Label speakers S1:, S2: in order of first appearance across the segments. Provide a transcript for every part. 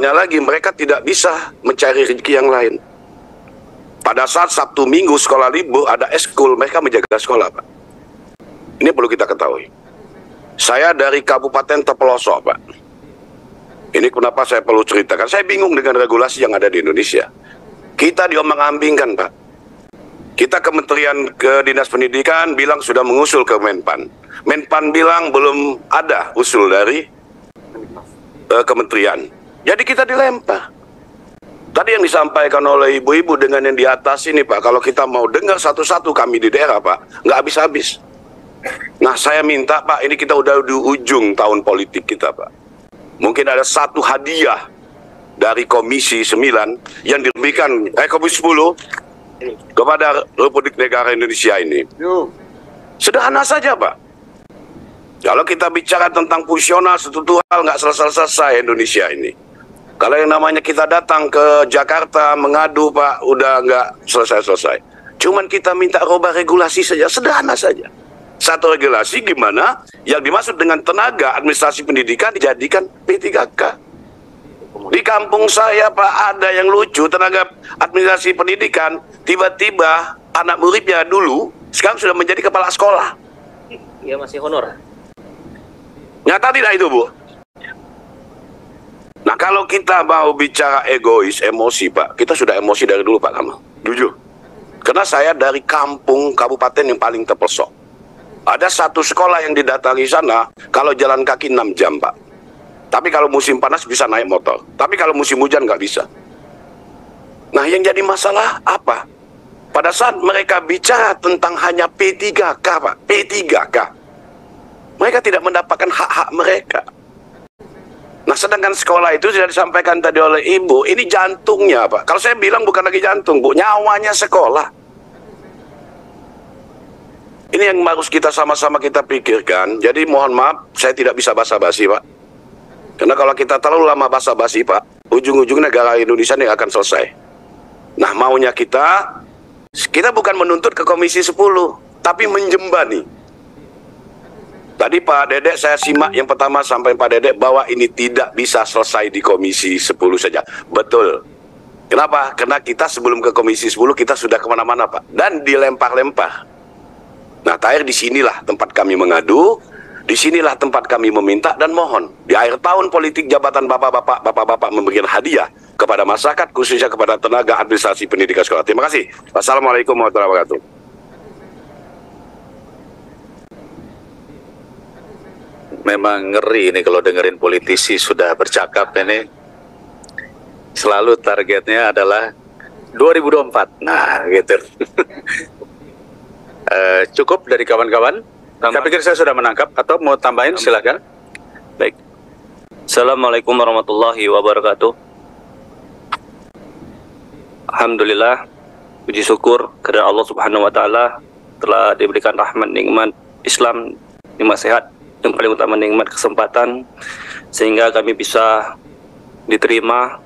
S1: hebatnya lagi, mereka tidak bisa mencari rezeki yang lain. Pada saat Sabtu Minggu sekolah libur, ada eskul, mereka menjaga sekolah, Pak. Ini perlu kita ketahui. Saya dari kabupaten terpelosok, Pak. Ini kenapa saya perlu ceritakan. Saya bingung dengan regulasi yang ada di Indonesia. Kita diombang-ambingkan, Pak. Kita Kementerian Dinas Pendidikan bilang sudah mengusul ke Menpan. Menpan bilang belum ada usul dari kementerian. Jadi kita dilempar. Tadi yang disampaikan oleh ibu-ibu dengan yang di atas ini, Pak, kalau kita mau dengar satu-satu kami di daerah, Pak, nggak habis-habis. Nah, saya minta, Pak, ini kita udah di ujung tahun politik kita, Pak. Mungkin ada satu hadiah dari Komisi 9 yang diberikan Komisi 10 kepada Republik Negara Indonesia ini. Sederhana saja, Pak. Kalau kita bicara tentang fungsional, sesuatu hal nggak selesai-selesai Indonesia ini. Kalau yang namanya kita datang ke Jakarta mengadu, Pak, udah nggak selesai-selesai. Cuman kita minta rubah regulasi saja, sederhana saja. Satu regulasi gimana yang dimaksud dengan tenaga administrasi pendidikan dijadikan P3K. Di kampung saya, Pak, ada yang lucu, tenaga administrasi pendidikan, tiba-tiba anak muridnya dulu, sekarang sudah menjadi kepala sekolah.
S2: Iya, masih honor.
S1: Nyata tidak itu, Bu? Nah, kalau kita mau bicara egois, emosi, Pak, kita sudah emosi dari dulu, Pak Kamal. Jujur. Karena saya dari kampung, kabupaten yang paling terpelosok. Ada satu sekolah yang didatangi sana, kalau jalan kaki 6 jam, Pak. Tapi kalau musim panas bisa naik motor. Tapi kalau musim hujan nggak bisa. Nah, yang jadi masalah apa? Pada saat mereka bicara tentang hanya P3K, Pak, P3K, mereka tidak mendapatkan hak-hak mereka. Nah, sedangkan sekolah itu sudah disampaikan tadi oleh Ibu, ini jantungnya, Pak. Kalau saya bilang bukan lagi jantung, Bu, nyawanya sekolah. Ini yang harus kita sama-sama kita pikirkan. Jadi mohon maaf, saya tidak bisa basa-basi, Pak. Karena kalau kita terlalu lama basa-basi, Pak, ujung-ujungnya negara Indonesia ini akan selesai. Nah, maunya kita bukan menuntut ke Komisi 10, tapi menjembani. Tadi Pak Dedek saya simak yang pertama sampai Pak Dedek bahwa ini tidak bisa selesai di Komisi 10 saja. Betul. Kenapa? Karena kita sebelum ke Komisi 10 kita sudah kemana-mana, Pak. Dan dilempar-lempar. Nah, terakhir disinilah tempat kami mengadu, disinilah tempat kami meminta dan mohon. Di akhir tahun politik jabatan bapak-bapak memberikan hadiah kepada masyarakat, khususnya kepada tenaga administrasi pendidikan sekolah. Terima kasih. Wassalamualaikum warahmatullahi wabarakatuh.
S3: Memang ngeri ini kalau dengerin politisi sudah bercakap ini. Selalu targetnya adalah 2024. Nah, gitu. Cukup dari kawan-kawan. Saya pikir saya sudah menangkap, atau mau tambahin silakan.
S2: Baik. Assalamualaikum warahmatullahi wabarakatuh. Alhamdulillah, puji syukur kepada Allah Subhanahu wa taala telah diberikan rahmat nikmat Islam, nikmat sehat, yang paling utama nikmat kesempatan sehingga kami bisa diterima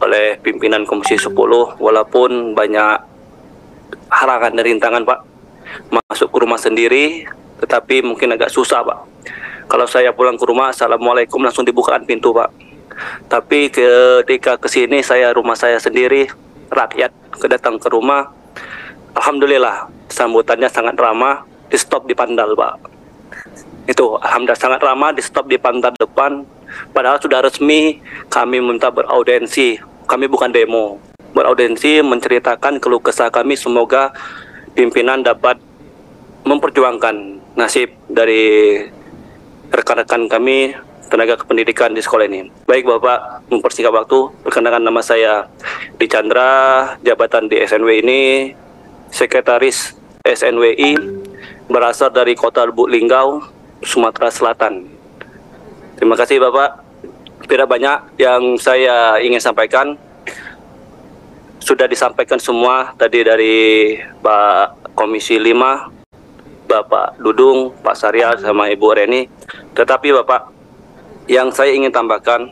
S2: oleh pimpinan Komisi 10 walaupun banyak halangan dan rintangan, Pak. Masuk ke rumah sendiri, tetapi mungkin agak susah, Pak. Kalau saya pulang ke rumah, assalamualaikum, langsung dibukakan pintu, Pak. Tapi ketika kesini, rumah saya sendiri, rakyat kedatang ke rumah, alhamdulillah sambutannya sangat ramah, di stop di pandal, Pak. Itu alhamdulillah sangat ramah, di stop di pandal depan. Padahal sudah resmi kami minta beraudensi, kami bukan demo. Beraudensi menceritakan keluh kesah kami, semoga pimpinan dapat memperjuangkan nasib dari rekan-rekan kami tenaga kependidikan di sekolah ini. Baik Bapak, mempersingkat waktu, perkenalkan nama saya Di Chandra, jabatan di SNW ini Sekretaris SNWI, berasal dari Kota Lubuk Linggau, Sumatera Selatan. Terima kasih Bapak. Tidak banyak yang saya ingin sampaikan. Sudah disampaikan semua tadi dari Pak Komisi 5, Bapak Dudung, Pak Sarya, sama Ibu Reni. Tetapi Bapak, yang saya ingin tambahkan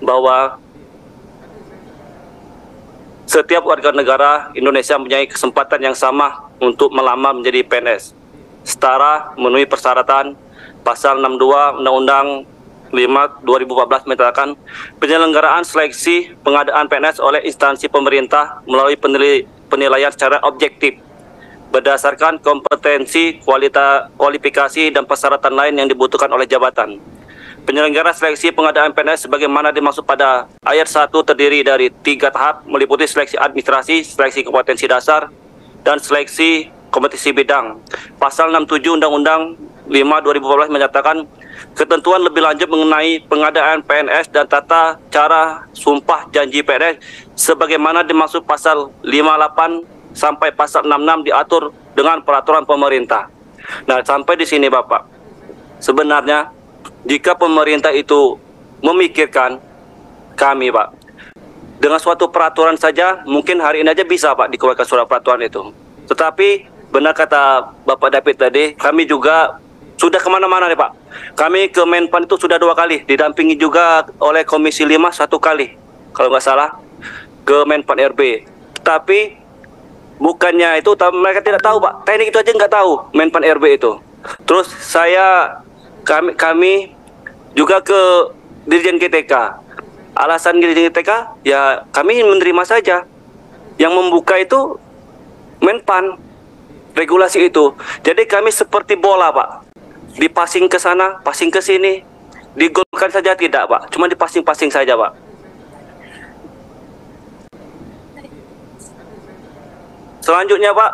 S2: bahwa setiap warga negara Indonesia mempunyai kesempatan yang sama untuk melamar menjadi PNS. Setara memenuhi persyaratan Pasal 62 Undang-Undang 5/2014 menyatakan penyelenggaraan seleksi pengadaan PNS oleh instansi pemerintah melalui penilaian secara objektif berdasarkan kompetensi, kualifikasi, dan persyaratan lain yang dibutuhkan oleh jabatan. Penyelenggara seleksi pengadaan PNS sebagaimana dimaksud pada ayat 1 terdiri dari 3 tahap meliputi seleksi administrasi, seleksi kompetensi dasar, dan seleksi kompetisi bidang. Pasal 67 Undang-Undang 5/2014 menyatakan ketentuan lebih lanjut mengenai pengadaan PNS dan tata cara sumpah janji PNS sebagaimana dimaksud pasal 58 sampai pasal 66 diatur dengan peraturan pemerintah. Nah, sampai di sini Bapak. Sebenarnya jika pemerintah itu memikirkan kami Pak, dengan suatu peraturan saja mungkin hari ini aja bisa Pak dikeluarkan surat peraturan itu. Tetapi benar kata Bapak David tadi, kami juga sudah kemana-mana nih Pak. Kami ke Menpan itu sudah 2 kali, didampingi juga oleh Komisi 5 1 kali, kalau nggak salah, ke Menpan RB. Tapi bukannya itu, mereka tidak tahu Pak. Teknik itu aja nggak tahu Menpan RB itu. Terus kami juga ke Dirjen GTK. Alasan Dirjen GTK, ya kami menerima saja. Yang membuka itu Menpan, regulasi itu. Jadi kami seperti bola Pak. Dipasing ke sana, passing ke sini. Digolkan saja tidak Pak. Cuma dipasing-pasing saja Pak. Selanjutnya Pak,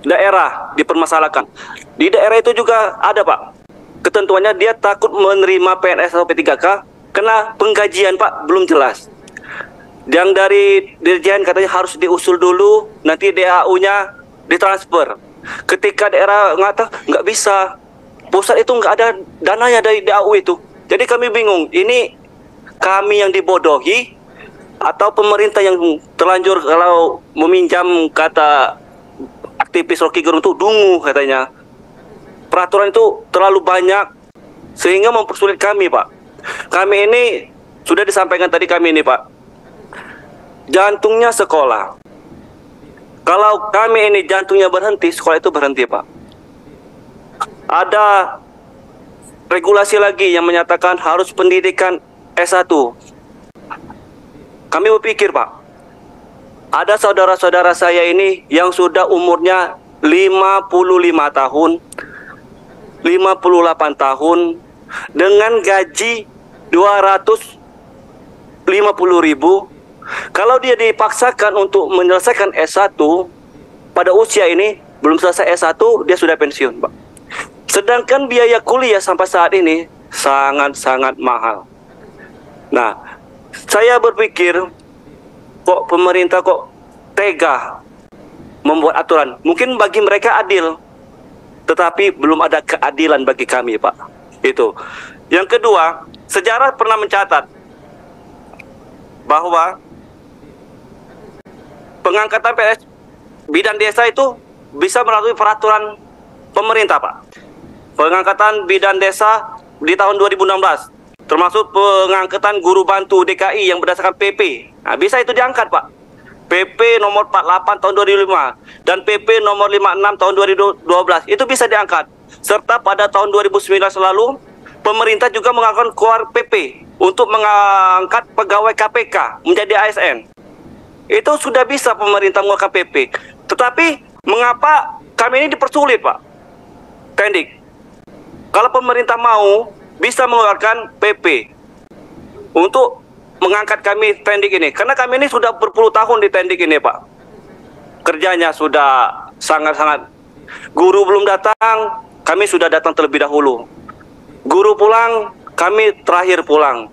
S2: daerah dipermasalahkan. Di daerah itu juga ada Pak. Ketentuannya dia takut menerima PNS atau P3K karena penggajian Pak belum jelas. Yang dari Dirjen katanya harus diusul dulu, nanti DAU-nya ditransfer. Ketika daerah nggak bisa, pusat itu nggak ada dananya dari DAU itu. Jadi kami bingung, ini kami yang dibodohi atau pemerintah yang terlanjur kalau meminjam kata aktivis Rocky Gerung itu dungu katanya. Peraturan itu terlalu banyak sehingga mempersulit kami Pak. Kami ini sudah disampaikan tadi kami ini Pak, jantungnya sekolah. Kalau kami ini jantungnya berhenti, sekolah itu berhenti Pak. Ada regulasi lagi yang menyatakan harus pendidikan S1. Kami berpikir Pak, ada saudara-saudara saya ini yang sudah umurnya 55 tahun, 58 tahun, dengan gaji 250.000. Kalau dia dipaksakan untuk menyelesaikan S1 pada usia ini, belum selesai S1 dia sudah pensiun Pak. Sedangkan biaya kuliah sampai saat ini sangat-sangat mahal. Nah, saya berpikir kok pemerintah kok tega membuat aturan. Mungkin bagi mereka adil, tetapi belum ada keadilan bagi kami Pak. Itu. Yang kedua, sejarah pernah mencatat bahwa pengangkatan PNS bidan desa itu bisa melalui peraturan pemerintah Pak. Pengangkatan bidan desa di tahun 2016, termasuk pengangkatan guru bantu DKI yang berdasarkan PP. Nah, bisa itu diangkat Pak. PP nomor 48 tahun 2005 dan PP nomor 56 tahun 2012 itu bisa diangkat. Serta pada tahun 2019 lalu pemerintah juga mengangkat keluar PP untuk mengangkat pegawai KPK menjadi ASN. Itu sudah bisa pemerintah mengeluarkan PP. Tetapi mengapa kami ini dipersulit Pak Tendik? Kalau pemerintah mau bisa mengeluarkan PP untuk mengangkat kami Tendik ini, karena kami ini sudah berpuluh tahun di Tendik ini Pak. Kerjanya sudah sangat-sangat. Guru belum datang, kami sudah datang terlebih dahulu. Guru pulang, kami terakhir pulang.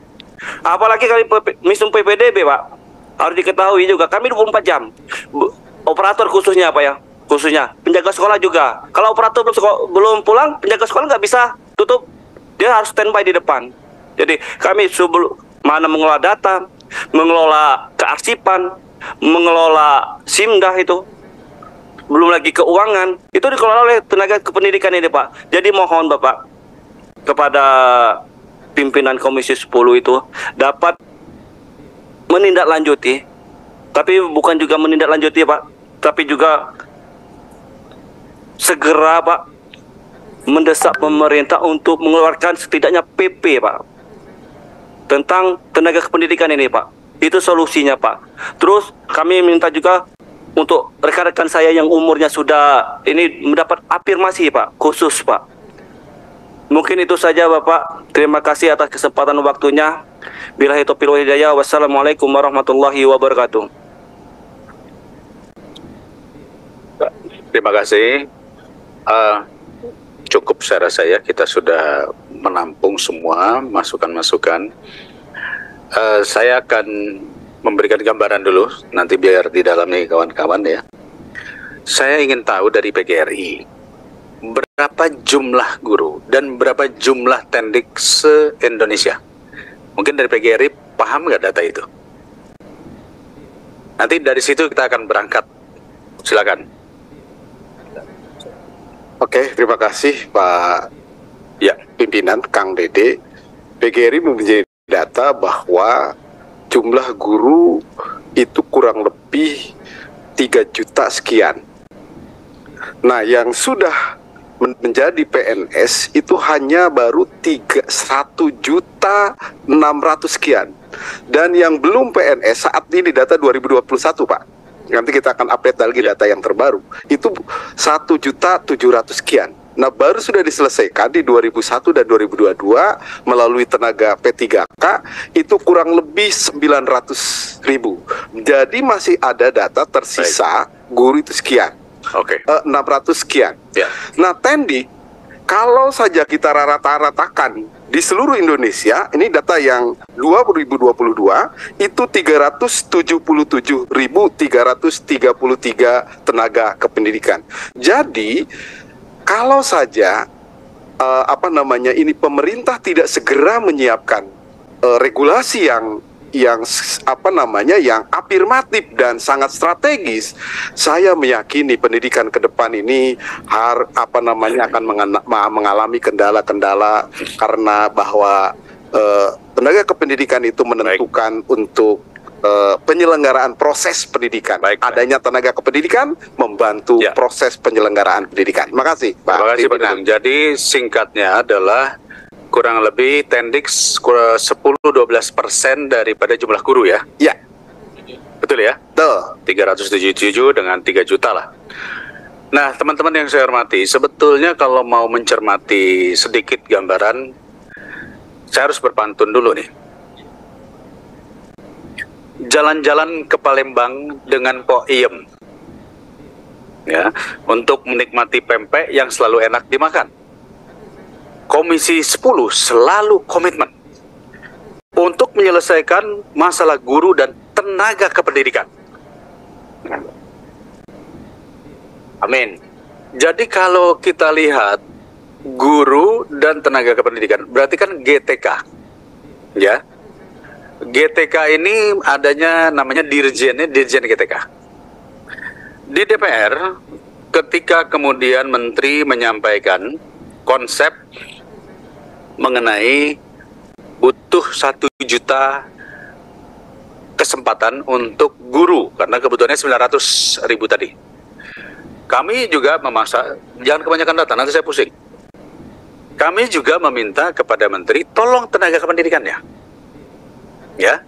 S2: Apalagi kami misum PPDB Pak, harus diketahui juga kami 24 jam. Operator khususnya Pak ya, khususnya penjaga sekolah juga. Kalau operator belum pulang, penjaga sekolah nggak bisa tutup, dia harus standby di depan. Jadi kami mana mengelola data, mengelola kearsipan, mengelola SIMDAH itu, belum lagi keuangan, itu dikelola oleh tenaga kependidikan ini Pak. Jadi mohon Bapak kepada pimpinan Komisi 10 itu dapat menindaklanjuti, tapi bukan juga menindaklanjuti Pak, tapi juga segera Pak mendesak pemerintah untuk mengeluarkan setidaknya PP Pak. tentang tenaga kependidikan ini, Pak. Itu solusinya, Pak. Terus kami minta juga untuk rekan-rekan saya yang umurnya sudah ini mendapat afirmasi, Pak, khusus, Pak. Mungkin itu saja, Bapak. Terima kasih atas kesempatan waktunya. Billahi taufiq wal hidayah. Wassalamualaikum warahmatullahi wabarakatuh.
S3: Terima kasih. Cukup saya rasa ya, kita sudah menampung semua masukan-masukan. Saya akan memberikan gambaran dulu, nanti biar didalami kawan-kawan ya. Saya ingin tahu dari PGRI, berapa jumlah guru dan berapa jumlah tendik se-Indonesia? Mungkin dari PGRI paham nggak data itu? Nanti dari situ kita akan berangkat. Silakan.
S1: Oke, terima kasih Pak
S3: Ya,
S1: Pimpinan Kang Dede. PGRI mempunyai data bahwa jumlah guru itu kurang lebih 3 juta sekian. Nah, yang sudah menjadi PNS itu hanya baru 1.600.000 sekian. Dan yang belum PNS saat ini data 2021, Pak. Nanti kita akan update lagi data yang terbaru. Itu 1.700.000 sekian. Nah, baru sudah diselesaikan di 2001 dan 2022 melalui tenaga P3K itu kurang lebih 900.000. Jadi masih ada data tersisa guru itu sekian.
S3: oke.
S1: 600 sekian.
S3: Ya.
S1: Nah, tendik kalau saja kita ratakan di seluruh Indonesia, ini data yang 2022 itu 377.333 tenaga kependidikan. Jadi kalau saja ini pemerintah tidak segera menyiapkan regulasi yang afirmatif dan sangat strategis, saya meyakini pendidikan ke depan ini akan mengalami kendala-kendala karena bahwa tenaga kependidikan itu menentukan untuk penyelenggaraan proses pendidikan. Adanya tenaga kependidikan membantu proses penyelenggaraan pendidikan. Terima kasih, Pak.
S3: Terima kasih, Pak Dudung. Jadi singkatnya adalah kurang lebih tendik 10-12% daripada jumlah guru ya?
S1: Ya.
S3: Betul ya?
S1: Betul.
S3: 377 dengan 3 juta lah. Nah, teman-teman yang saya hormati, sebetulnya kalau mau mencermati sedikit gambaran, saya harus berpantun dulu nih. Jalan-jalan ke Palembang dengan Pok Iem, ya, untuk menikmati pempek yang selalu enak dimakan. Komisi 10 selalu komitmen untuk menyelesaikan masalah guru dan tenaga kependidikan. Amin. Jadi kalau kita lihat guru dan tenaga kependidikan, berarti kan GTK, ya. GTK ini adanya namanya Dirjen GTK. Di DPR, ketika kemudian Menteri menyampaikan konsep mengenai butuh 1 juta kesempatan untuk guru, karena kebutuhannya 900.000 tadi. Kami juga memasak, jangan kebanyakan data, nanti saya pusing. Kami juga meminta kepada Menteri, tolong tenaga kependidikannya. Ya,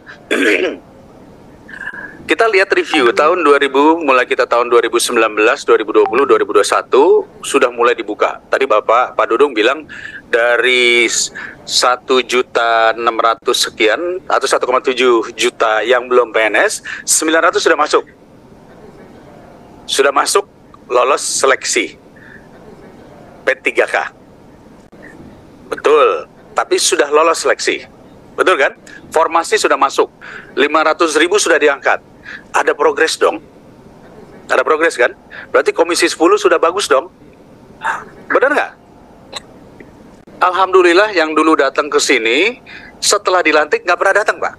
S3: kita lihat review tahun 2000, mulai kita tahun 2019, 2020, 2021 sudah mulai dibuka. Tadi Pak Dudung bilang dari 1.600.000 sekian atau 1,7 juta yang belum PNS, 900 sudah masuk. Sudah masuk lolos seleksi P3K. Betul, tapi sudah lolos seleksi. Betul kan? Formasi sudah masuk, 500.000 sudah diangkat. Ada progres dong. Ada progres kan? Berarti Komisi 10 sudah bagus dong. Benar nggak? Alhamdulillah yang dulu datang ke sini, setelah dilantik nggak pernah datang, Pak.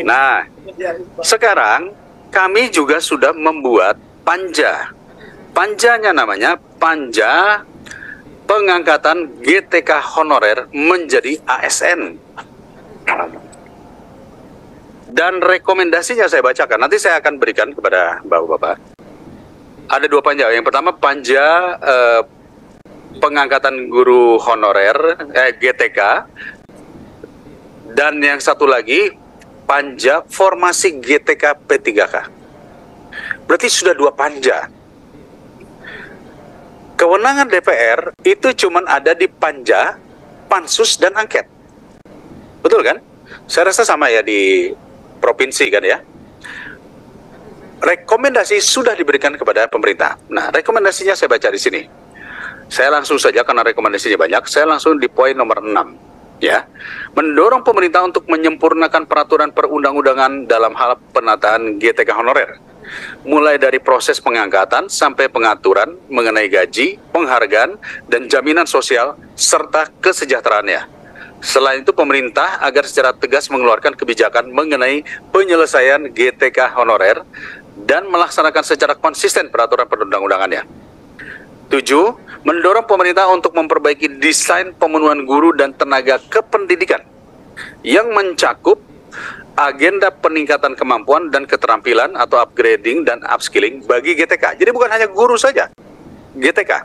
S3: Nah, sekarang kami juga sudah membuat panja. Panjanya namanya Panja Pengangkatan GTK Honorer menjadi ASN. Dan rekomendasinya saya bacakan, nanti saya akan berikan kepada Bapak-Bapak. Ada 2 panja. Yang pertama panja pengangkatan guru honorer GTK, dan yang satu lagi panja formasi GTK P3K. Berarti sudah 2 panja. Kewenangan DPR itu cuman ada di panja, pansus, dan angket. Betul kan? Saya rasa sama ya di provinsi kan ya. Rekomendasi sudah diberikan kepada pemerintah. Nah, rekomendasinya saya baca di sini. Saya langsung saja karena rekomendasinya banyak, saya langsung di poin nomor 6. Ya, mendorong pemerintah untuk menyempurnakan peraturan perundang-undangan dalam hal penataan GTK honorer, mulai dari proses pengangkatan sampai pengaturan mengenai gaji, penghargaan, dan jaminan sosial serta kesejahteraannya. Selain itu, pemerintah agar secara tegas mengeluarkan kebijakan mengenai penyelesaian GTK honorer dan melaksanakan secara konsisten peraturan perundang-undangannya. 7. Mendorong pemerintah untuk memperbaiki desain pemenuhan guru dan tenaga kependidikan yang mencakup agenda peningkatan kemampuan dan keterampilan atau upgrading dan upskilling bagi GTK. Jadi bukan hanya guru saja, GTK.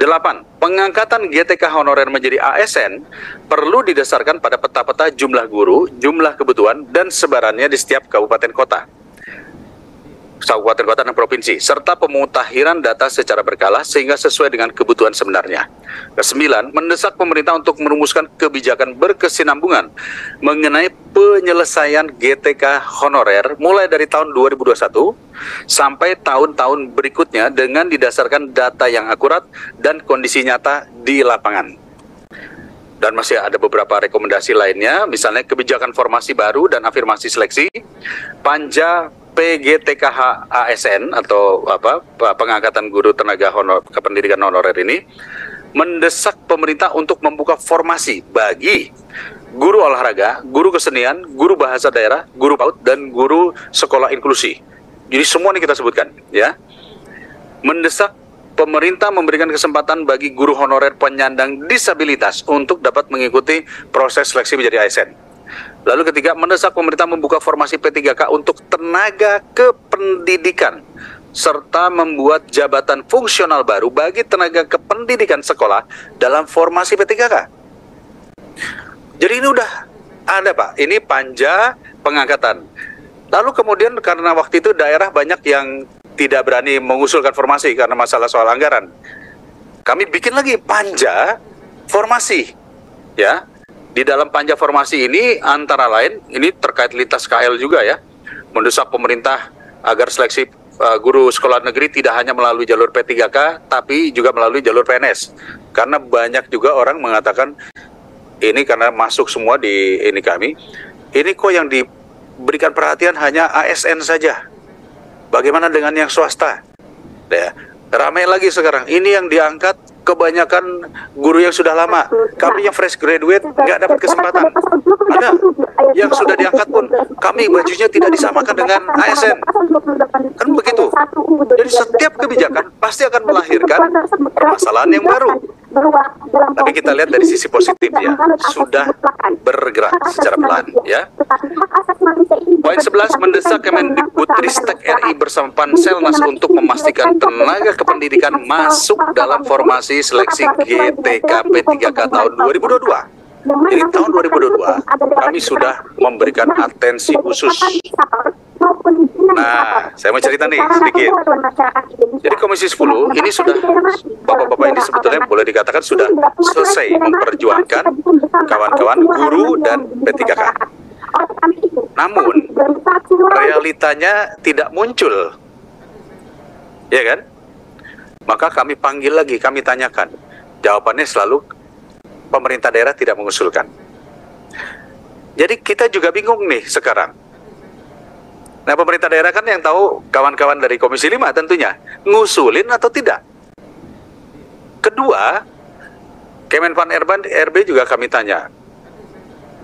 S3: 8. Pengangkatan GTK honorer menjadi ASN perlu didasarkan pada peta-peta jumlah guru, jumlah kebutuhan, dan sebarannya di setiap kabupaten kota dan provinsi, serta pemutahiran data secara berkala sehingga sesuai dengan kebutuhan sebenarnya. 9. Mendesak pemerintah untuk merumuskan kebijakan berkesinambungan mengenai penyelesaian GTK honorer mulai dari tahun 2021 sampai tahun-tahun berikutnya dengan didasarkan data yang akurat dan kondisi nyata di lapangan. Dan masih ada beberapa rekomendasi lainnya, misalnya kebijakan formasi baru dan afirmasi seleksi, panja PGTKH ASN atau pengangkatan guru tenaga kependidikan honorer ini, mendesak pemerintah untuk membuka formasi bagi guru olahraga, guru kesenian, guru bahasa daerah, guru PAUD, dan guru sekolah inklusi. Jadi semua ini kita sebutkan, ya. Mendesak pemerintah memberikan kesempatan bagi guru honorer penyandang disabilitas untuk dapat mengikuti proses seleksi menjadi ASN. Lalu ketiga, mendesak pemerintah membuka formasi P3K untuk tenaga kependidikan serta membuat jabatan fungsional baru bagi tenaga kependidikan sekolah dalam formasi P3K. Jadi ini udah ada, Pak. Ini panja pengangkatan. Lalu kemudian karena waktu itu daerah banyak yang tidak berani mengusulkan formasi karena masalah soal anggaran, kami bikin lagi panja formasi, ya. Di dalam panja formasi ini antara lain ini terkait lintas KL juga ya, mendesak pemerintah agar seleksi guru sekolah negeri tidak hanya melalui jalur P3K tapi juga melalui jalur PNS, karena banyak juga orang mengatakan ini karena masuk semua di ini kami, ini kok yang diberikan perhatian hanya ASN saja, bagaimana dengan yang swasta? Ya, ramai lagi sekarang ini yang diangkat kebanyakan guru yang sudah lama, kami yang fresh graduate nggak dapat kesempatan. Ada yang sudah diangkat pun kami bajunya tidak disamakan dengan ASN, kan begitu. Jadi setiap kebijakan pasti akan melahirkan permasalahan yang baru. Tapi kita lihat dari sisi positifnya, sudah bergerak secara pelan, ya. Poin 11, mendesak Kemendikbudristek RI bersama Panselnas untuk memastikan tenaga kependidikan masuk dalam formasi seleksi GTK P3K tahun 2022. Jadi tahun 2022 kami sudah memberikan atensi khusus. Nah, saya mau cerita nih sedikit. Jadi Komisi 10 ini sudah, Bapak-Bapak ini sebetulnya boleh dikatakan sudah selesai memperjuangkan kawan-kawan guru dan P3K. Namun realitanya tidak muncul, ya kan? Maka kami panggil lagi, kami tanyakan. Jawabannya selalu pemerintah daerah tidak mengusulkan. Jadi kita juga bingung nih sekarang. Nah, pemerintah daerah kan yang tahu, kawan-kawan dari Komisi 5 tentunya, ngusulin atau tidak. Kedua, Kemenpan RB juga kami tanya.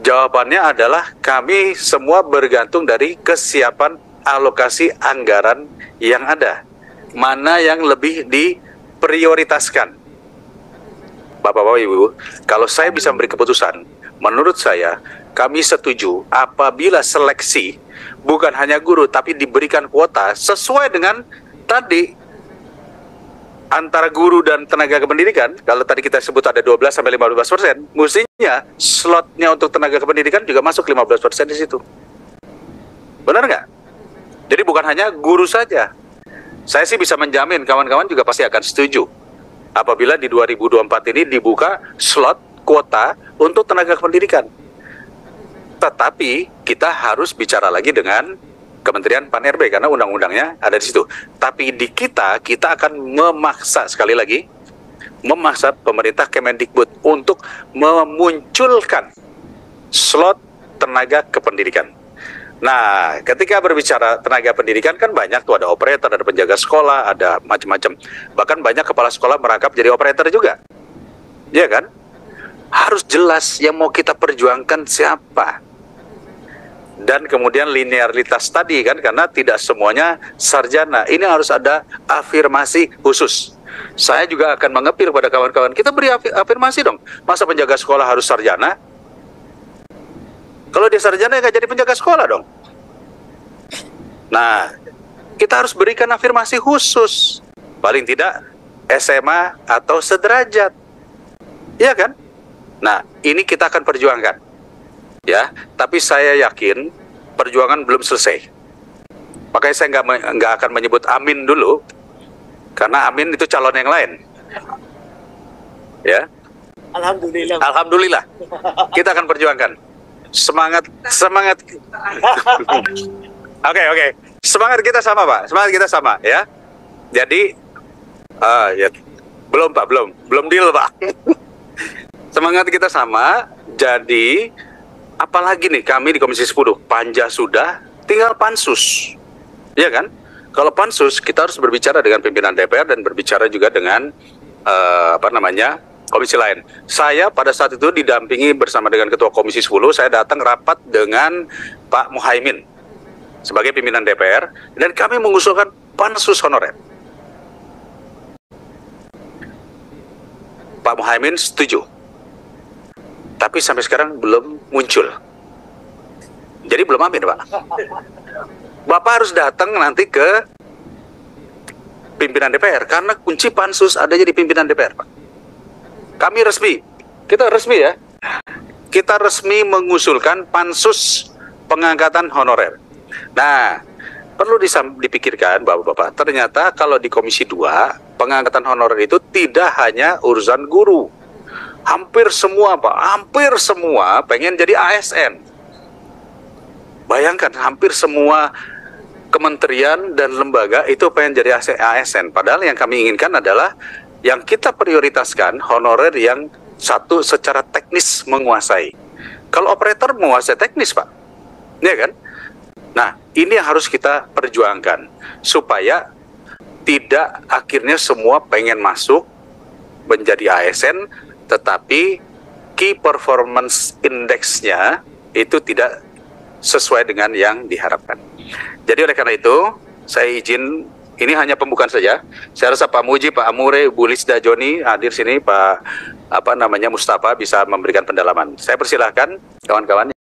S3: Jawabannya adalah kami semua bergantung dari kesiapan alokasi anggaran yang ada. Mana yang lebih diprioritaskan. Bapak-bapak, Ibu, kalau saya bisa memberi keputusan, menurut saya, kami setuju apabila seleksi bukan hanya guru, tapi diberikan kuota sesuai dengan tadi antara guru dan tenaga kependidikan, kalau tadi kita sebut ada 12-15%, mestinya slotnya untuk tenaga kependidikan juga masuk 15% di situ. Benar nggak? Jadi bukan hanya guru saja. Saya sih bisa menjamin kawan-kawan juga pasti akan setuju apabila di 2024 ini dibuka slot kuota untuk tenaga kependidikan. Tetapi kita harus bicara lagi dengan Kementerian Pan-RB karena undang-undangnya ada di situ. Tapi di kita akan memaksa, sekali lagi, memaksa pemerintah Kemendikbud untuk memunculkan slot tenaga kependidikan. Nah, ketika berbicara tenaga pendidikan kan banyak tuh, ada operator, ada penjaga sekolah, ada macam-macam. Bahkan banyak kepala sekolah merangkap jadi operator juga. Iya kan? Harus jelas yang mau kita perjuangkan siapa. Dan kemudian linearitas tadi kan, karena tidak semuanya sarjana. Ini harus ada afirmasi khusus. Saya juga akan mengepil pada kawan-kawan, kita beri afirmasi dong. Masa penjaga sekolah harus sarjana? Kalau dia sarjana, nggak jadi penjaga sekolah dong. Nah, kita harus berikan afirmasi khusus. Paling tidak SMA atau sederajat. Iya kan? Nah, ini kita akan perjuangkan. Ya, tapi saya yakin perjuangan belum selesai. Makanya saya nggak akan menyebut Amin dulu, karena Amin itu calon yang lain. Ya.
S4: Alhamdulillah.
S3: Alhamdulillah. Kita akan perjuangkan. Semangat. Oke. Semangat kita sama, Pak. Semangat kita sama, ya. Jadi, ya, belum Pak, belum deal, Pak. Semangat kita sama. Jadi, apalagi nih kami di Komisi 10, Panja sudah, tinggal Pansus. Iya kan? Kalau Pansus, kita harus berbicara dengan pimpinan DPR dan berbicara juga dengan komisi lain. Saya pada saat itu didampingi bersama dengan Ketua Komisi 10, saya datang rapat dengan Pak Muhaimin sebagai pimpinan DPR, dan kami mengusulkan Pansus honorer. Pak Muhaimin setuju. Tapi sampai sekarang belum muncul. Jadi belum amin, Pak. Bapak harus datang nanti ke pimpinan DPR, karena kunci Pansus adanya di pimpinan DPR, Pak. Kami resmi, kita resmi ya. Kita resmi mengusulkan Pansus pengangkatan honorer. Nah, perlu dipikirkan Bapak-Bapak, ternyata kalau di Komisi 2, pengangkatan honorer itu tidak hanya urusan guru. Hampir semua, Pak, hampir semua pengen jadi ASN. Bayangkan, hampir semua kementerian dan lembaga itu pengen jadi ASN. Padahal yang kami inginkan adalah yang kita prioritaskan honorer yang satu secara teknis menguasai. Kalau operator menguasai teknis, Pak, ya kan? Nah, ini yang harus kita perjuangkan supaya tidak akhirnya semua pengen masuk menjadi ASN, tetapi key performance index-nya itu tidak sesuai dengan yang diharapkan. Jadi oleh karena itu, saya izin, ini hanya pembukaan saja. Saya rasa Pak Muji, Pak Amure, Bu Lisda Joni hadir sini, Pak Mustafa bisa memberikan pendalaman. Saya persilahkan kawan-kawan.